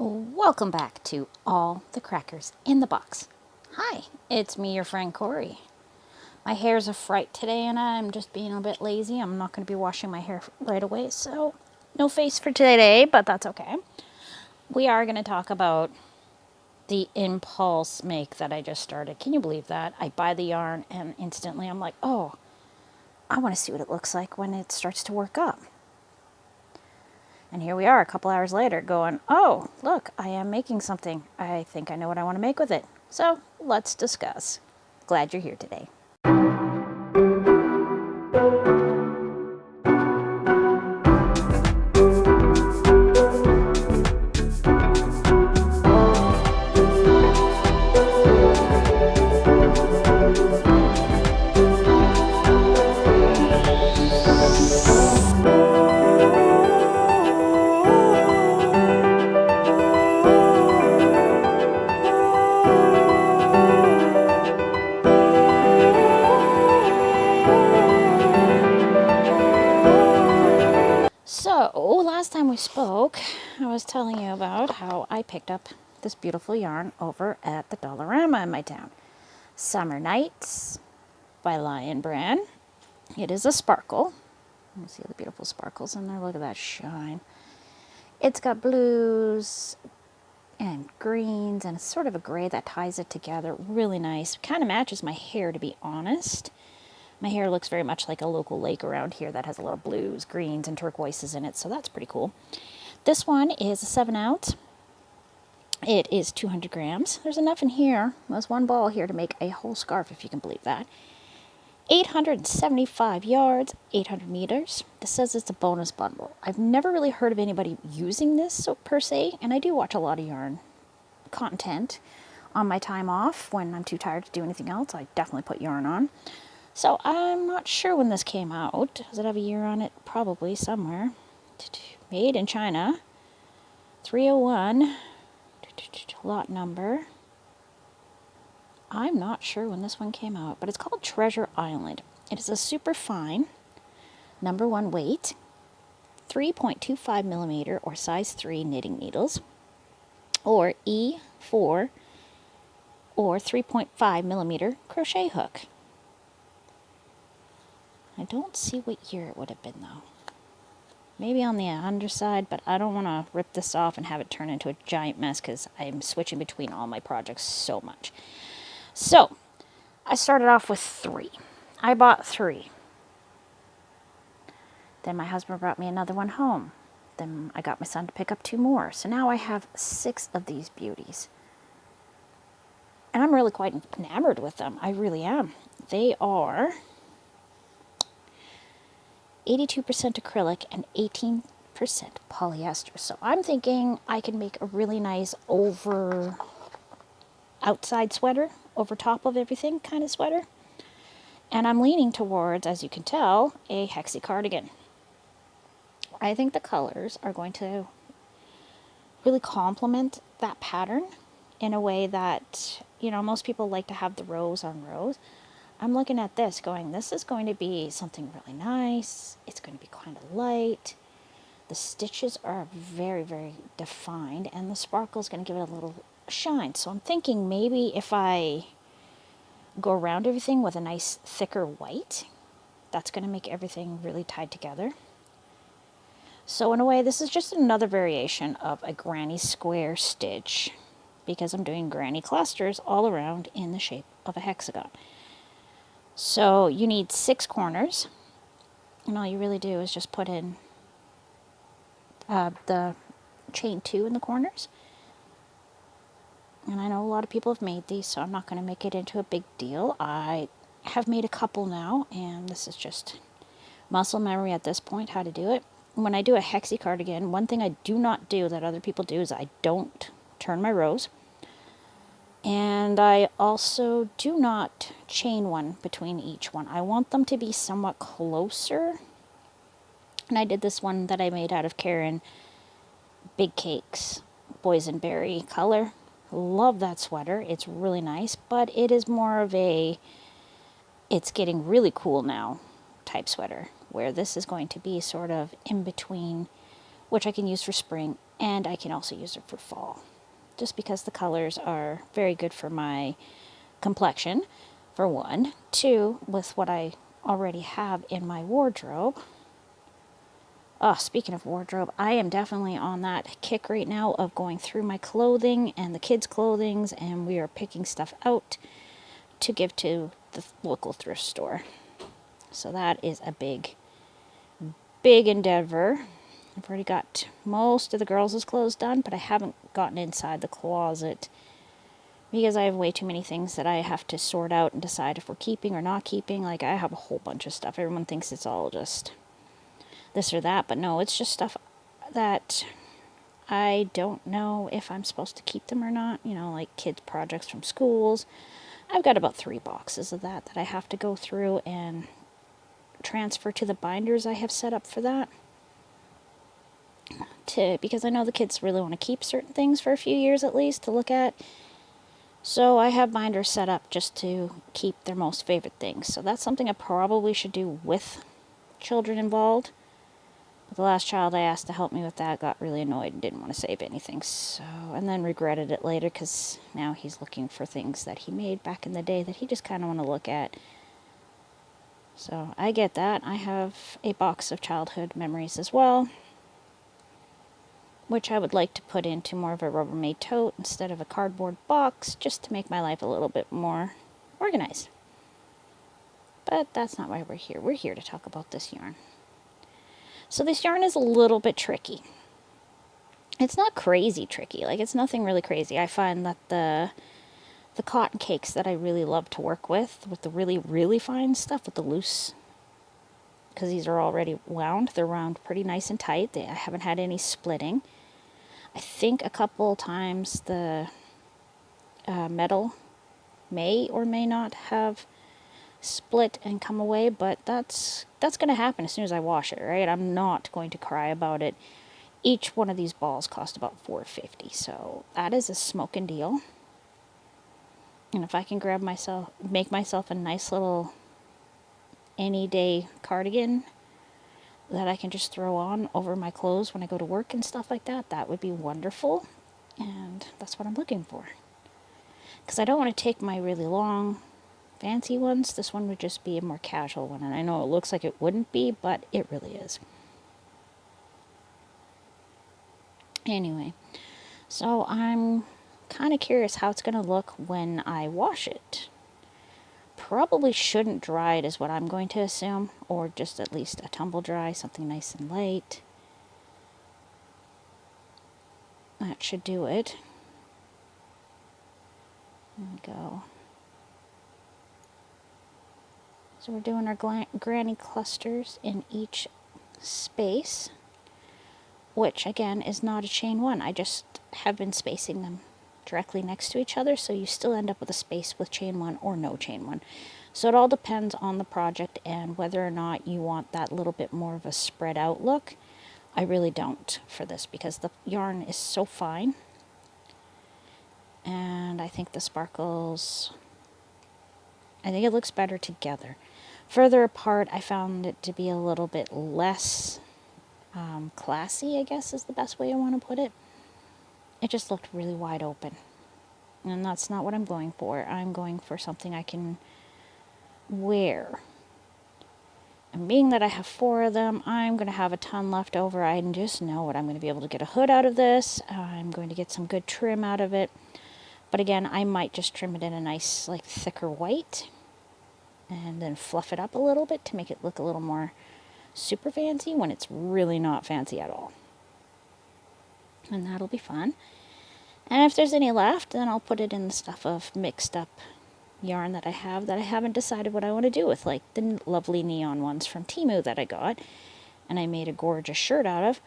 Welcome back to All the Crackers in the Box. Hi, it's me, your friend Corey. My hair's a fright today and I'm just being a bit lazy. I'm not going to be washing my hair right away, so no face for today, but that's okay. We are going to talk about the impulse make that I just started. Can you believe that? I buy the yarn and instantly I'm like, oh, I want to see what it looks like when it starts to work up. And here we are a couple hours later going, oh, look, I am making something. I think I know what I want to make with it. So let's discuss. Glad you're here today. So, last time we spoke, I was telling you about how I picked up this beautiful yarn over at the Dollarama in my town. Summer Nights by Lion Brand. It is a sparkle. Let me see the beautiful sparkles in there. Look at that shine. It's got blues and greens and sort of a gray that ties it together. Really nice. Kind of matches my hair, to be honest. My hair looks very much like a local lake around here that has a lot of blues, greens, and turquoises in it, so that's pretty cool. This one is a 7-ounce. It is 200 grams. There's enough in here. There's one ball here to make a whole scarf, if you can believe that. 875 yards, 800 meters. This says it's a bonus bundle. I've never really heard of anybody using this per se, and I do watch a lot of yarn content on my time off when I'm too tired to do anything else. I definitely put yarn on. So I'm not sure when this came out. Does it have a year on it? Probably somewhere. Made in China. 301. Lot number. I'm not sure when this one came out, but it's called Treasure Island. It is a super fine, number 1 weight, 3.25 millimeter or size 3 knitting needles, or E4 or 3.5 millimeter crochet hook. I don't see what year it would have been though. Maybe on the underside, but I don't want to rip this off and have it turn into a giant mess because I'm switching between all my projects so much. So, I started off with 3. I bought 3. Then my husband brought me another one home. Then I got my son to pick up 2 more. So now I have 6 of these beauties. And I'm really quite enamored with them. I really am. They are 82% acrylic and 18% polyester. So I'm thinking I can make a really nice outside sweater, over top of everything kind of sweater. And I'm leaning towards, as you can tell, a hexi cardigan. I think the colors are going to really complement that pattern in a way that, most people like to have the rows on rows. I'm looking at this going, this is going to be something really nice. It's going to be kind of light. The stitches are very, very defined, and the sparkle is going to give it a little shine. So I'm thinking maybe if I go around everything with a nice thicker white, that's going to make everything really tied together. So in a way, this is just another variation of a granny square stitch because I'm doing granny clusters all around in the shape of a hexagon. So you need 6 corners, and all you really do is just put in the chain 2 in the corners. And I know a lot of people have made these, so I'm not going to make it into a big deal. I have made a couple now, and this is just muscle memory at this point, how to do it. When I do a hexi cardigan, one thing I do not do that other people do is I don't turn my rows. And I also do not chain one between each one. I want them to be somewhat closer. And I did this one that I made out of Karen Big Cakes boysenberry color. Love that sweater. It's really nice, but it is more of a it's getting really cool now type sweater, where this is going to be sort of in between which I can use for spring, and I can also use it for fall, just because the colors are very good for my complexion, for one. Two, with what I already have in my wardrobe. Oh, speaking of wardrobe, I am definitely on that kick right now of going through my clothing and the kids' clothings, and we are picking stuff out to give to the local thrift store. So that is a big endeavor. I've already got most of the girls' clothes done, but I haven't gotten inside the closet because I have way too many things that I have to sort out and decide if we're keeping or not keeping. Like, I have a whole bunch of stuff. Everyone thinks it's all just this or that, but no, it's just stuff that I don't know if I'm supposed to keep them or not. You know, like kids' projects from schools. I've got about 3 boxes of that I have to go through and transfer to the binders I have set up for that. Because I know the kids really want to keep certain things for a few years at least to look at. So I have binders set up just to keep their most favorite things. So that's something I probably should do with children involved. But the last child I asked to help me with that got really annoyed and didn't want to save anything. So, and then regretted it later because now he's looking for things that he made back in the day that he just kind of want to look at. So I get that. I have a box of childhood memories as well, which I would like to put into more of a Rubbermaid tote instead of a cardboard box, just to make my life a little bit more organized. But that's not why we're here. We're here to talk about this yarn. So this yarn is a little bit tricky. It's not crazy tricky, like it's nothing really crazy. I find that the cotton cakes that I really love to work with the really, really fine stuff, with the loose, because these are already wound, they're wound pretty nice and tight. I haven't had any splitting. I think a couple times the metal may or may not have split and come away, but that's going to happen as soon as I wash it, right? I'm not going to cry about it. Each one of these balls cost about $4.50, so that is a smoking deal. And if I can make myself a nice little any day cardigan that I can just throw on over my clothes when I go to work and stuff like that, that would be wonderful. And that's what I'm looking for. Because I don't want to take my really long, fancy ones. This one would just be a more casual one. And I know it looks like it wouldn't be, but it really is. Anyway, so I'm kind of curious how it's going to look when I wash it. Probably shouldn't dry it is what I'm going to assume, or just at least a tumble dry, something nice and light. That should do it. There we go. So we're doing our granny clusters in each space, which again is not a chain one. I just have been spacing them directly next to each other, so you still end up with a space with chain one or no chain one. So it all depends on the project and whether or not you want that little bit more of a spread out look. I really don't for this because the yarn is so fine, and I think the sparkles, I think it looks better together. Further apart, I found it to be a little bit less classy, I guess is the best way I want to put it. It just looked really wide open. And that's not what I'm going for. I'm going for something I can wear. And being that I have 4 of them, I'm going to have a ton left over. I just know it. I'm going to be able to get a hood out of this. I'm going to get some good trim out of it. But again, I might just trim it in a nice, like, thicker white. And then fluff it up a little bit to make it look a little more super fancy when it's really not fancy at all. And that'll be fun. And if there's any left, then I'll put it in the stuff of mixed up yarn that I haven't decided what I want to do with, like the lovely neon ones from Temu that I got and I made a gorgeous shirt out of.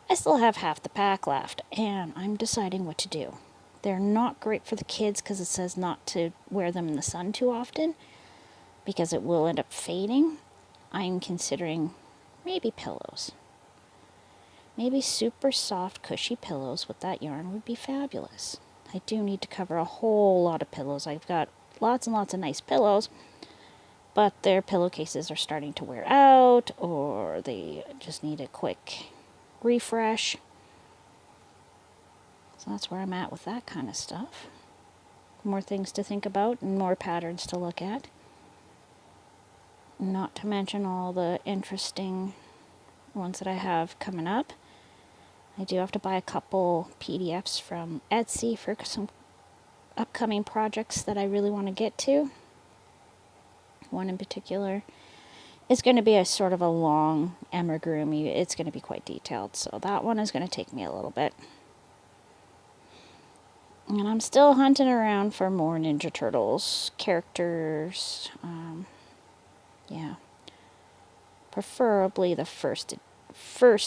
I still have half the pack left, and I'm deciding what to do. They're not great for the kids because it says not to wear them in the sun too often because it will end up fading. I'm considering maybe pillows. Maybe super soft, cushy pillows with that yarn would be fabulous. I do need to cover a whole lot of pillows. I've got lots and lots of nice pillows, but their pillowcases are starting to wear out, or they just need a quick refresh. So that's where I'm at with that kind of stuff. More things to think about and more patterns to look at. Not to mention all the interesting ones that I have coming up. I do have to buy a couple PDFs from Etsy for some upcoming projects that I really want to get to. One in particular is going to be a sort of a long amigurumi. It's going to be quite detailed, so that one is going to take me a little bit. And I'm still hunting around for more Ninja Turtles characters. Yeah. Preferably the first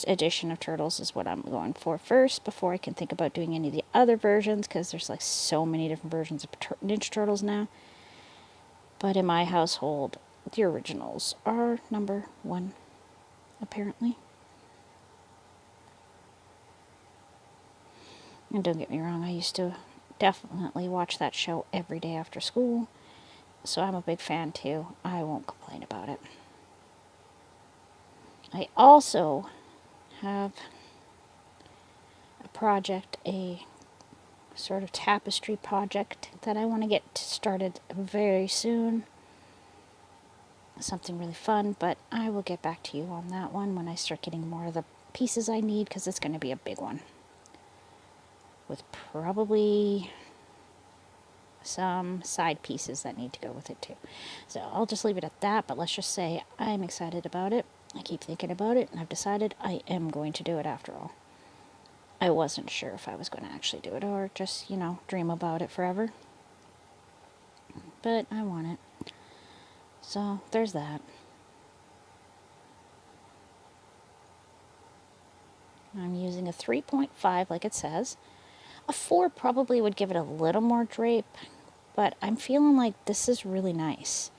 edition of Turtles is what I'm going for first, before I can think about doing any of the other versions, because there's like so many different versions of Ninja Turtles now. But in my household, the originals are number one, apparently. And don't get me wrong, I used to definitely watch that show every day after school, so I'm a big fan too. I won't complain about it. I also have a project, a sort of tapestry project that I want to get started very soon. Something really fun, but I will get back to you on that one when I start getting more of the pieces I need, because it's going to be a big one. With probably some side pieces that need to go with it too. So I'll just leave it at that, but let's just say I'm excited about it. I keep thinking about it, and I've decided I am going to do it after all. I wasn't sure if I was going to actually do it or just, dream about it forever. But I want it. So there's that. I'm using a 3.5 like it says. A 4 probably would give it a little more drape, but I'm feeling like this is really nice.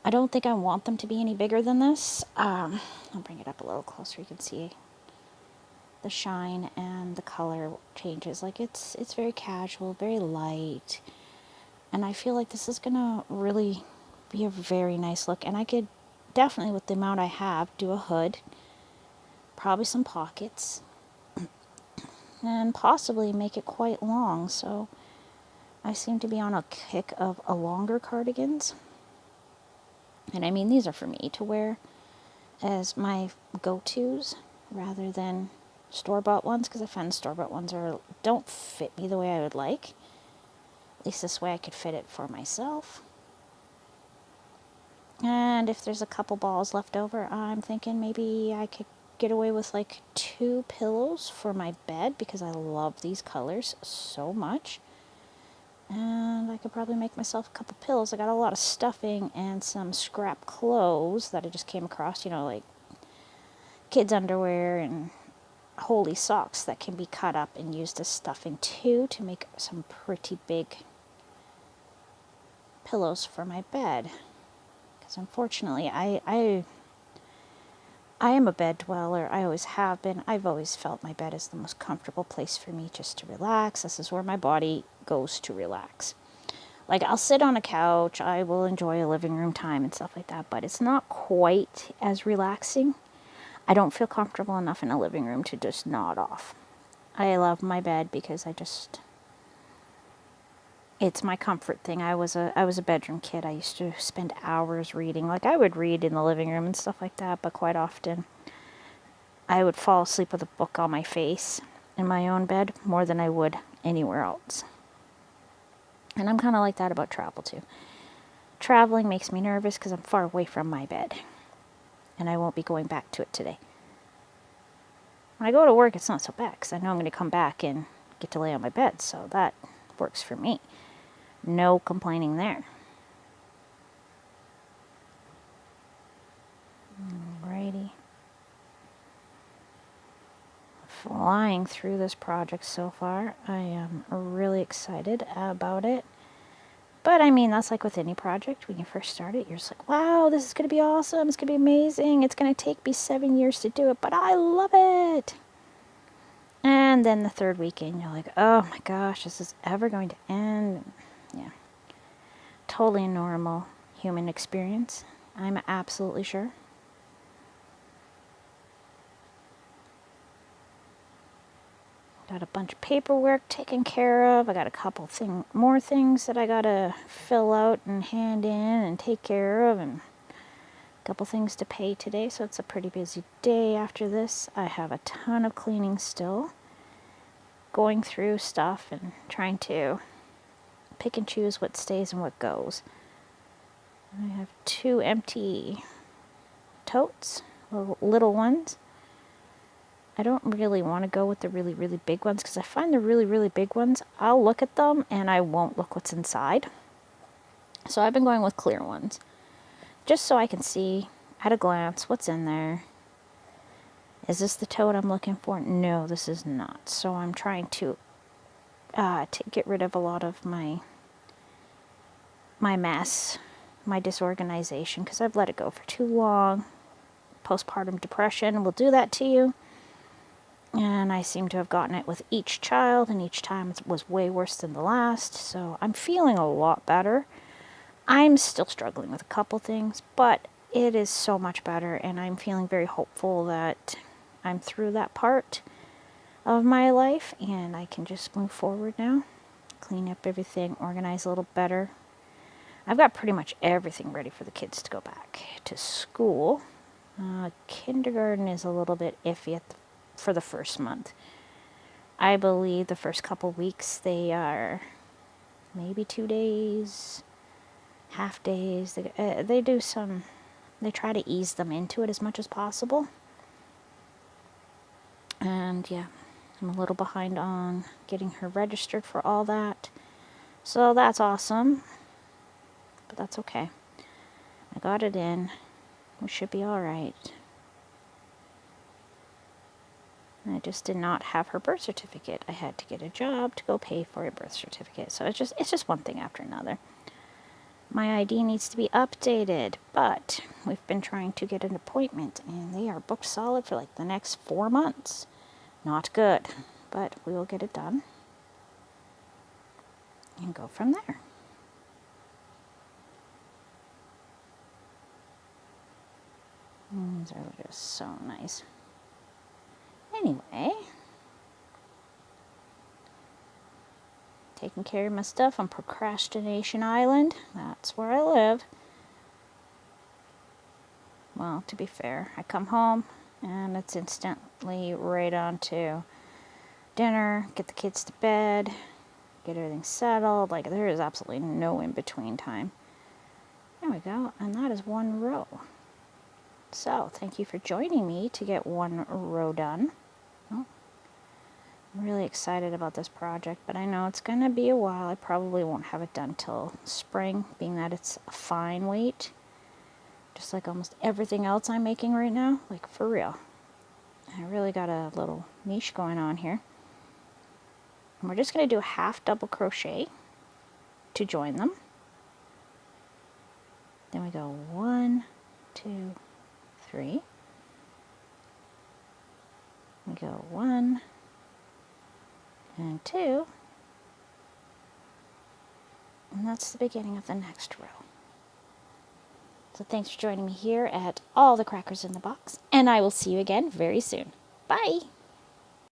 I don't think I want them to be any bigger than this. I'll bring it up a little closer. You can see the shine and the color changes. Like it's very casual, very light. And I feel like this is gonna really be a very nice look. And I could definitely, with the amount I have, do a hood, probably some pockets, and possibly make it quite long. So I seem to be on a kick of a longer cardigans. And I mean, these are for me to wear as my go-tos rather than store-bought ones, because I find store-bought ones don't fit me the way I would like. At least this way I could fit it for myself. And if there's a couple balls left over, I'm thinking maybe I could get away with like 2 pillows for my bed, because I love these colors so much. And I could probably make myself a couple pillows. I got a lot of stuffing and some scrap clothes that I just came across, like kids' underwear and holey socks that can be cut up and used as stuffing too, to make some pretty big pillows for my bed. Because unfortunately, I am a bed dweller. I always have been. I've always felt my bed is the most comfortable place for me just to relax. This is where my body goes to relax. Like, I'll sit on a couch, I will enjoy a living room time and stuff like that, but it's not quite as relaxing. I don't feel comfortable enough in a living room to just nod off. I love my bed because it's my comfort thing. I was a bedroom kid. I used to spend hours reading. Like, I would read in the living room and stuff like that, but quite often I would fall asleep with a book on my face in my own bed more than I would anywhere else. And I'm kind of like that about travel too. Traveling makes me nervous because I'm far away from my bed, and I won't be going back to it today. When I go to work, it's not so bad because I know I'm going to come back and get to lay on my bed, so that works for me. No complaining there. Alrighty. Flying through this project so far. I am really excited about it. But I mean, that's like with any project. When you first start it, you're just like, wow, this is going to be awesome. It's going to be amazing. It's going to take me 7 years to do it, but I love it. And then the third weekend, you're like, oh my gosh, this is ever going to end. Yeah. Totally normal human experience. I'm absolutely sure. Got a bunch of paperwork taken care of. I got a couple more things that I gotta fill out and hand in and take care of, and a couple things to pay today, so it's a pretty busy day after this. I have a ton of cleaning still, going through stuff and trying to pick and choose what stays and what goes. I have 2 empty totes, little ones. I don't really want to go with the really, really big ones because I find the really, really big ones, I'll look at them and I won't look what's inside. So I've been going with clear ones, just so I can see at a glance what's in there. Is this the tote I'm looking for? No, this is not. So I'm trying to get rid of a lot of my mess, my disorganization, because I've let it go for too long. Postpartum depression will do that to you. And I seem to have gotten it with each child, and each time it was way worse than the last. So I'm feeling a lot better. I'm still struggling with a couple things, but it is so much better, and I'm feeling very hopeful that I'm through that part of my life, and I can just move forward now. Clean up everything, organize a little better. I've got pretty much everything ready for the kids to go back to school. Kindergarten is a little bit iffy for the first month. I believe the first couple weeks they are maybe 2 days, half days. They try to ease them into it as much as possible. And yeah, I'm a little behind on getting her registered for all that. So that's awesome. But that's okay. I got it in. We should be alright. I just did not have her birth certificate. I had to get a job to go pay for a birth certificate. So it's just one thing after another. My ID needs to be updated, but we've been trying to get an appointment, and they are booked solid for like the next 4 months. Not good, but we will get it done and go from there. These are just so nice. Anyway, taking care of my stuff on Procrastination Island. That's where I live. Well, to be fair, I come home and it's instantly right on to dinner, get the kids to bed, get everything settled. Like, there is absolutely no in-between time. There we go, and that is 1 row. So, thank you for joining me to get 1 row done. Well, I'm really excited about this project, but I know it's going to be a while. I probably won't have it done till spring, being that it's a fine weight. Just like almost everything else I'm making right now. Like, for real. I really got a little niche going on here. And we're just going to do a half double crochet to join them. Then we go 1, 2, 3. We go 1 and 2. And that's the beginning of the next row. So thanks for joining me here at All the Crackers in the Box, and I will see you again very soon. Bye!